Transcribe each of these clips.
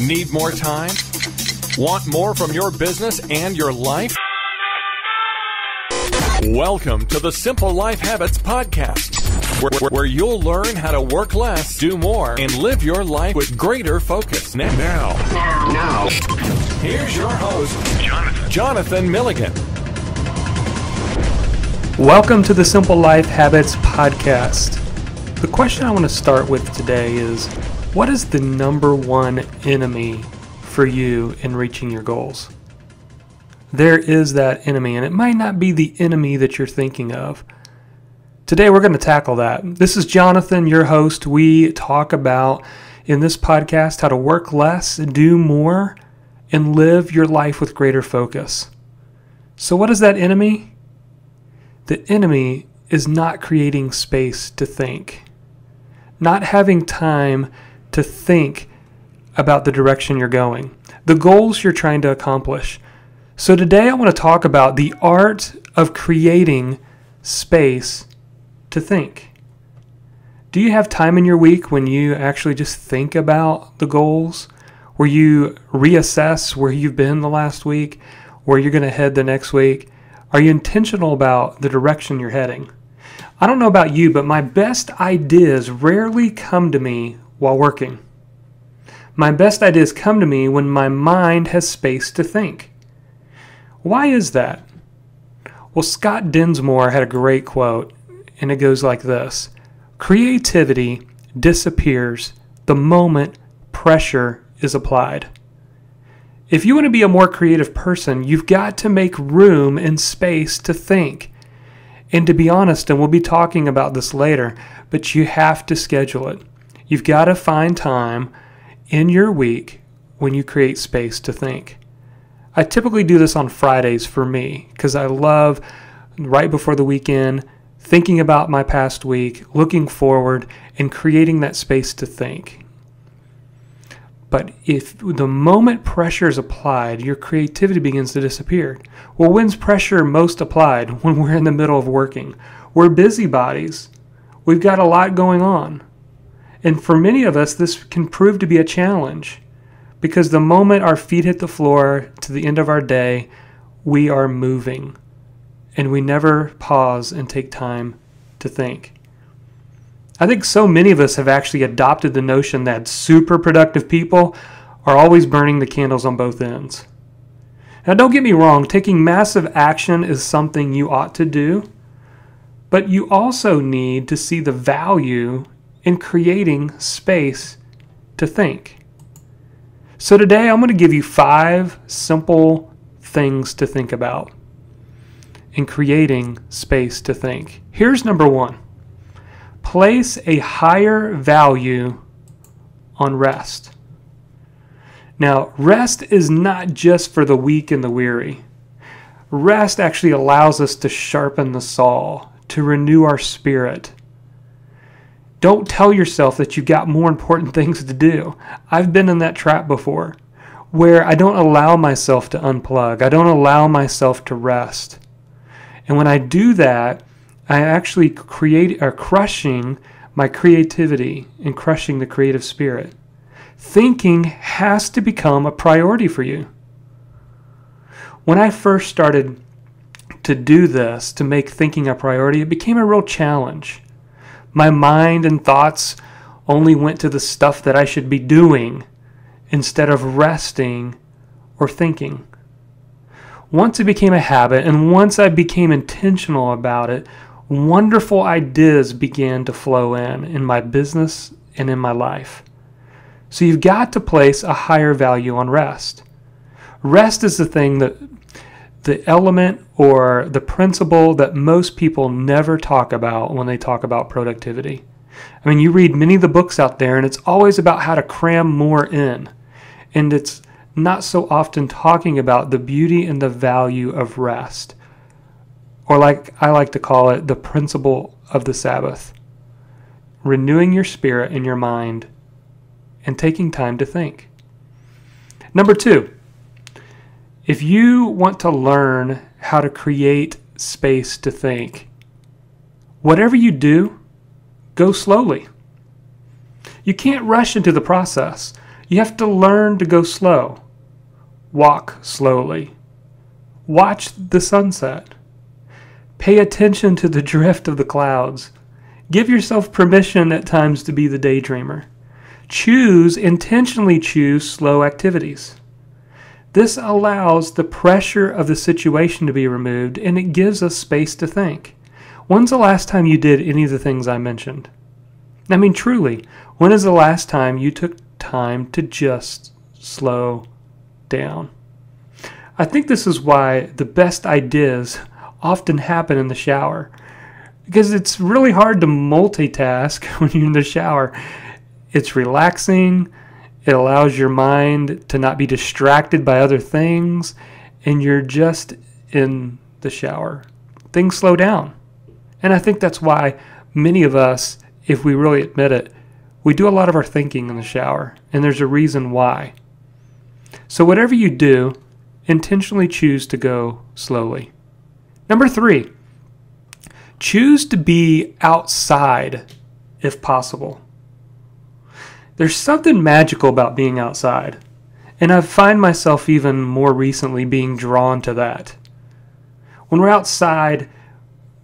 Need more time? Want more from your business and your life? Welcome to the Simple Life Habits Podcast, where you'll learn how to work less, do more, and live your life with greater focus. Now, here's your host, Jonathan Milligan. Welcome to the Simple Life Habits Podcast. The question I want to start with today is, what is the number one enemy for you in reaching your goals? There is that enemy, and it might not be the enemy that you're thinking of. Today we're going to tackle that. This is Jonathan, your host. We talk about, in this podcast, how to work less, do more, and live your life with greater focus. So what is that enemy? The enemy is not creating space to think, not having time to think about the direction you're going, the goals you're trying to accomplish. So today I want to talk about the art of creating space to think. Do you have time in your week when you actually just think about the goals, where you reassess where you've been the last week, where you're going to head the next week? Are you intentional about the direction you're heading? I don't know about you, but my best ideas rarely come to me while working. My best ideas come to me when my mind has space to think. Why is that? Well, Scott Dinsmore had a great quote, and it goes like this: creativity disappears the moment pressure is applied. If you want to be a more creative person, you've got to make room and space to think. And to be honest, and we'll be talking about this later, but you have to schedule it. You've got to find time in your week when you create space to think. I typically do this on Fridays for me because I love, right before the weekend, thinking about my past week, looking forward, and creating that space to think. But if the moment pressure is applied, your creativity begins to disappear. Well, when's pressure most applied? When we're in the middle of working. We're busybodies. We've got a lot going on. And for many of us, this can prove to be a challenge, because the moment our feet hit the floor to the end of our day, we are moving. And we never pause and take time to think. I think so many of us have actually adopted the notion that super productive people are always burning the candles on both ends. Now, don't get me wrong, taking massive action is something you ought to do, but you also need to see the value in creating space to think. So today I'm going to give you 5 simple things to think about in creating space to think. Here's number 1. Place a higher value on rest. Now, rest is not just for the weak and the weary. Rest actually allows us to sharpen the saw, to renew our spirit. Don't tell yourself that you've got more important things to do. I've been in that trap before, where I don't allow myself to unplug. I don't allow myself to rest. And when I do that, I actually crushing my creativity and crushing the creative spirit. Thinking has to become a priority for you. When I first started to do this, to make thinking a priority, it became a real challenge. My mind and thoughts only went to the stuff that I should be doing instead of resting or thinking. Once it became a habit, and once I became intentional about it, wonderful ideas began to flow in my business and in my life. So you've got to place a higher value on rest. Rest is the element or the principle that most people never talk about when they talk about productivity. I mean, you read many of the books out there, and it's always about how to cram more in. And it's not so often talking about the beauty and the value of rest. Or like I like to call it, the principle of the Sabbath. Renewing your spirit and your mind and taking time to think. Number 2, if you want to learn how to create space to think, whatever you do, go slowly. You can't rush into the process. You have to learn to go slow. Walk slowly. Watch the sunset. Pay attention to the drift of the clouds. Give yourself permission at times to be the daydreamer. Intentionally choose slow activities. This allows the pressure of the situation to be removed, and it gives us space to think. When's the last time you did any of the things I mentioned? I mean, truly, when is the last time you took time to just slow down? I think this is why the best ideas often happen in the shower, because it's really hard to multitask when you're in the shower. It's relaxing. It allows your mind to not be distracted by other things, and you're just in the shower. Things slow down. And I think that's why many of us, if we really admit it, we do a lot of our thinking in the shower, and there's a reason why. So whatever you do, intentionally choose to go slowly. Number 3, choose to be outside if possible. There's something magical about being outside, and I find myself even more recently being drawn to that. When we're outside,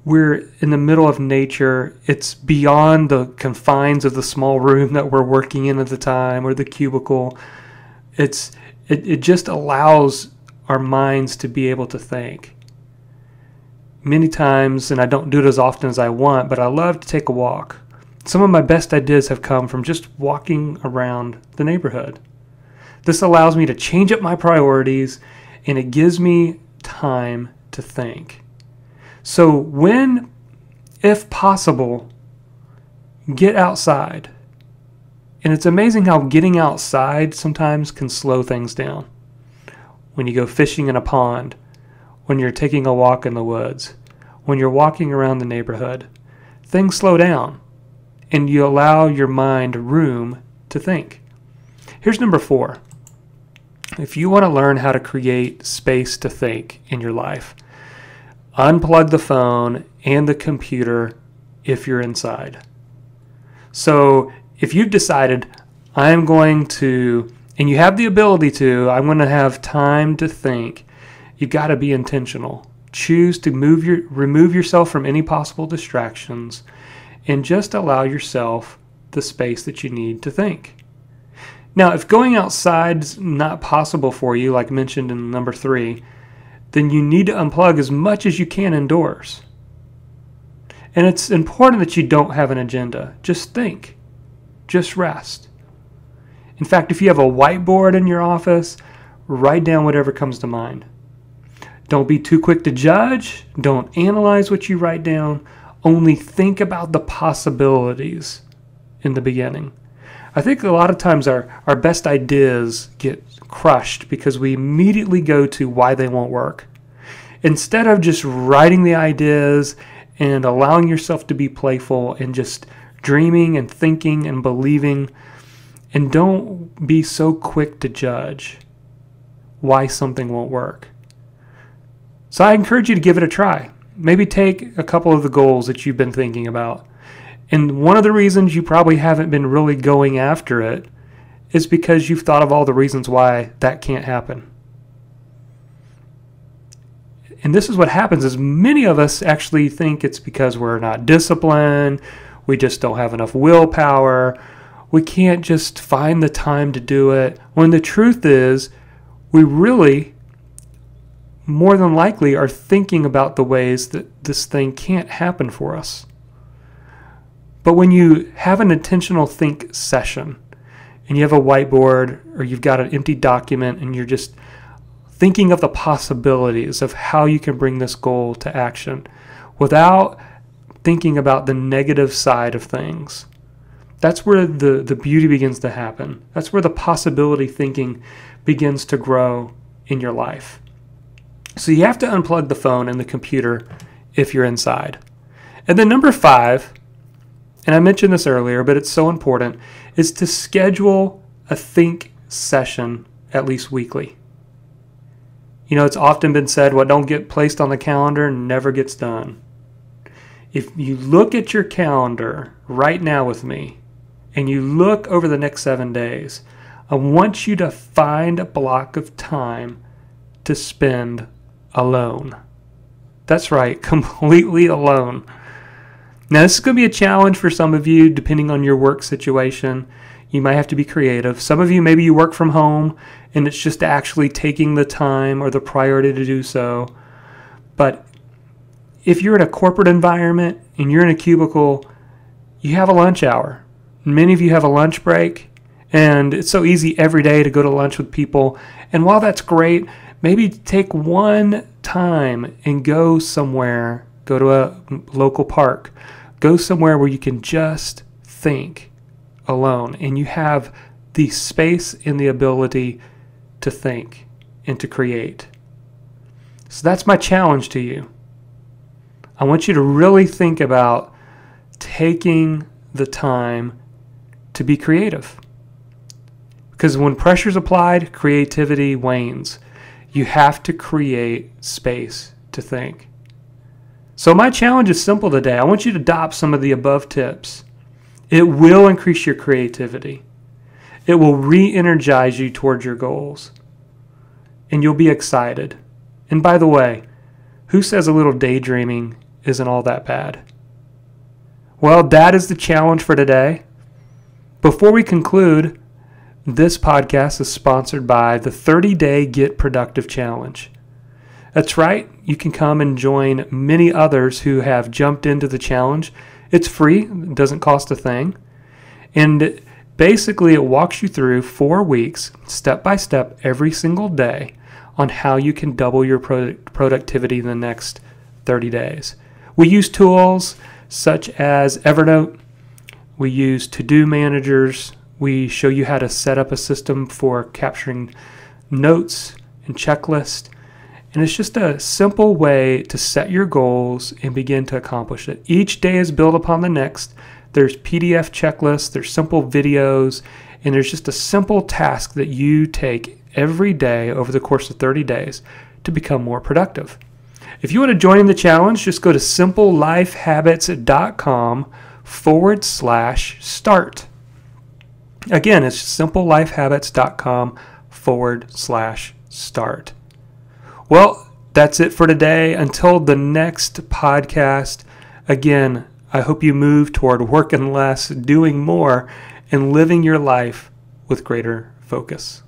we're in the middle of nature. It's beyond the confines of the small room that we're working in at the time or the cubicle. It just allows our minds to be able to think. Many times, and I don't do it as often as I want, but I love to take a walk. Some of my best ideas have come from just walking around the neighborhood. This allows me to change up my priorities, and it gives me time to think. So if possible, get outside. And it's amazing how getting outside sometimes can slow things down. When you go fishing in a pond, when you're taking a walk in the woods, when you're walking around the neighborhood, things slow down, and you allow your mind room to think. Here's number 4. If you want to learn how to create space to think in your life, unplug the phone and the computer if you're inside. So if you've decided, I'm going to, and you have the ability to, I'm going to have time to think, you've got to be intentional. Choose to remove yourself from any possible distractions and just allow yourself the space that you need to think. Now, if going outside is not possible for you, like mentioned in number 3, then you need to unplug as much as you can indoors. And it's important that you don't have an agenda. Just think. Just rest. In fact, if you have a whiteboard in your office, write down whatever comes to mind. Don't be too quick to judge. Don't analyze what you write down. Only think about the possibilities in the beginning. I think a lot of times our best ideas get crushed because we immediately go to why they won't work. Instead of just writing the ideas and allowing yourself to be playful and just dreaming and thinking and believing, and don't be so quick to judge why something won't work. So I encourage you to give it a try. Maybe take a couple of the goals that you've been thinking about. And one of the reasons you probably haven't been really going after it is because you've thought of all the reasons why that can't happen. And this is what happens is many of us actually think it's because we're not disciplined, we just don't have enough willpower, we can't just find the time to do it, when the truth is we really more than likely are thinking about the ways that this thing can't happen for us. But when you have an intentional think session and you have a whiteboard or you've got an empty document and you're just thinking of the possibilities of how you can bring this goal to action without thinking about the negative side of things, that's where the beauty begins to happen. That's where the possibility thinking begins to grow in your life. So you have to unplug the phone and the computer if you're inside. And then number 5, and I mentioned this earlier, but it's so important, is to schedule a think session at least weekly. You know, it's often been said, what don't get placed on the calendar never gets done. If you look at your calendar right now with me, and you look over the next 7 days, I want you to find a block of time to spend alone. That's right, completely alone. Now, this is going to be a challenge for some of you, depending on your work situation. You might have to be creative. Some of you, maybe you work from home, and it's just actually taking the time or the priority to do so. But if you're in a corporate environment and you're in a cubicle, you have a lunch hour. Many of you have a lunch break, and it's so easy every day to go to lunch with people. And while that's great, maybe take one time and go somewhere, go to a local park, go somewhere where you can just think alone, and you have the space and the ability to think and to create. So that's my challenge to you. I want you to really think about taking the time to be creative. Because when pressure's applied, creativity wanes. You have to create space to think. So my challenge is simple today. I want you to adopt some of the above tips. It will increase your creativity. It will re-energize you towards your goals. And you'll be excited. And by the way, who says a little daydreaming isn't all that bad? Well, that is the challenge for today. Before we conclude, this podcast is sponsored by the 30-Day Get Productive Challenge. That's right, you can come and join many others who have jumped into the challenge. It's free, it doesn't cost a thing. And basically it walks you through 4 weeks, step by step, every single day, on how you can double your productivity in the next 30 days. We use tools such as Evernote. We use to-do managers. We show you how to set up a system for capturing notes and checklists. And it's just a simple way to set your goals and begin to accomplish it. Each day is built upon the next. There's PDF checklists, there's simple videos, and there's just a simple task that you take every day over the course of 30 days to become more productive. If you want to join in the challenge, just go to simplelifehabits.com/start. Again, it's simplelifehabits.com/start. Well, that's it for today. Until the next podcast, again, I hope you move toward working less, doing more, and living your life with greater focus.